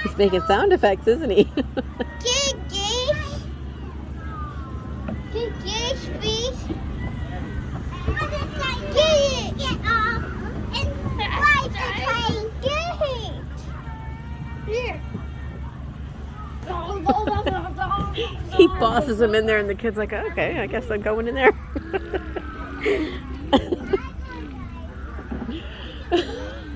He's making sound effects, isn't he? He bosses him in there, and the kid's like, okay, I guess I'm going in there.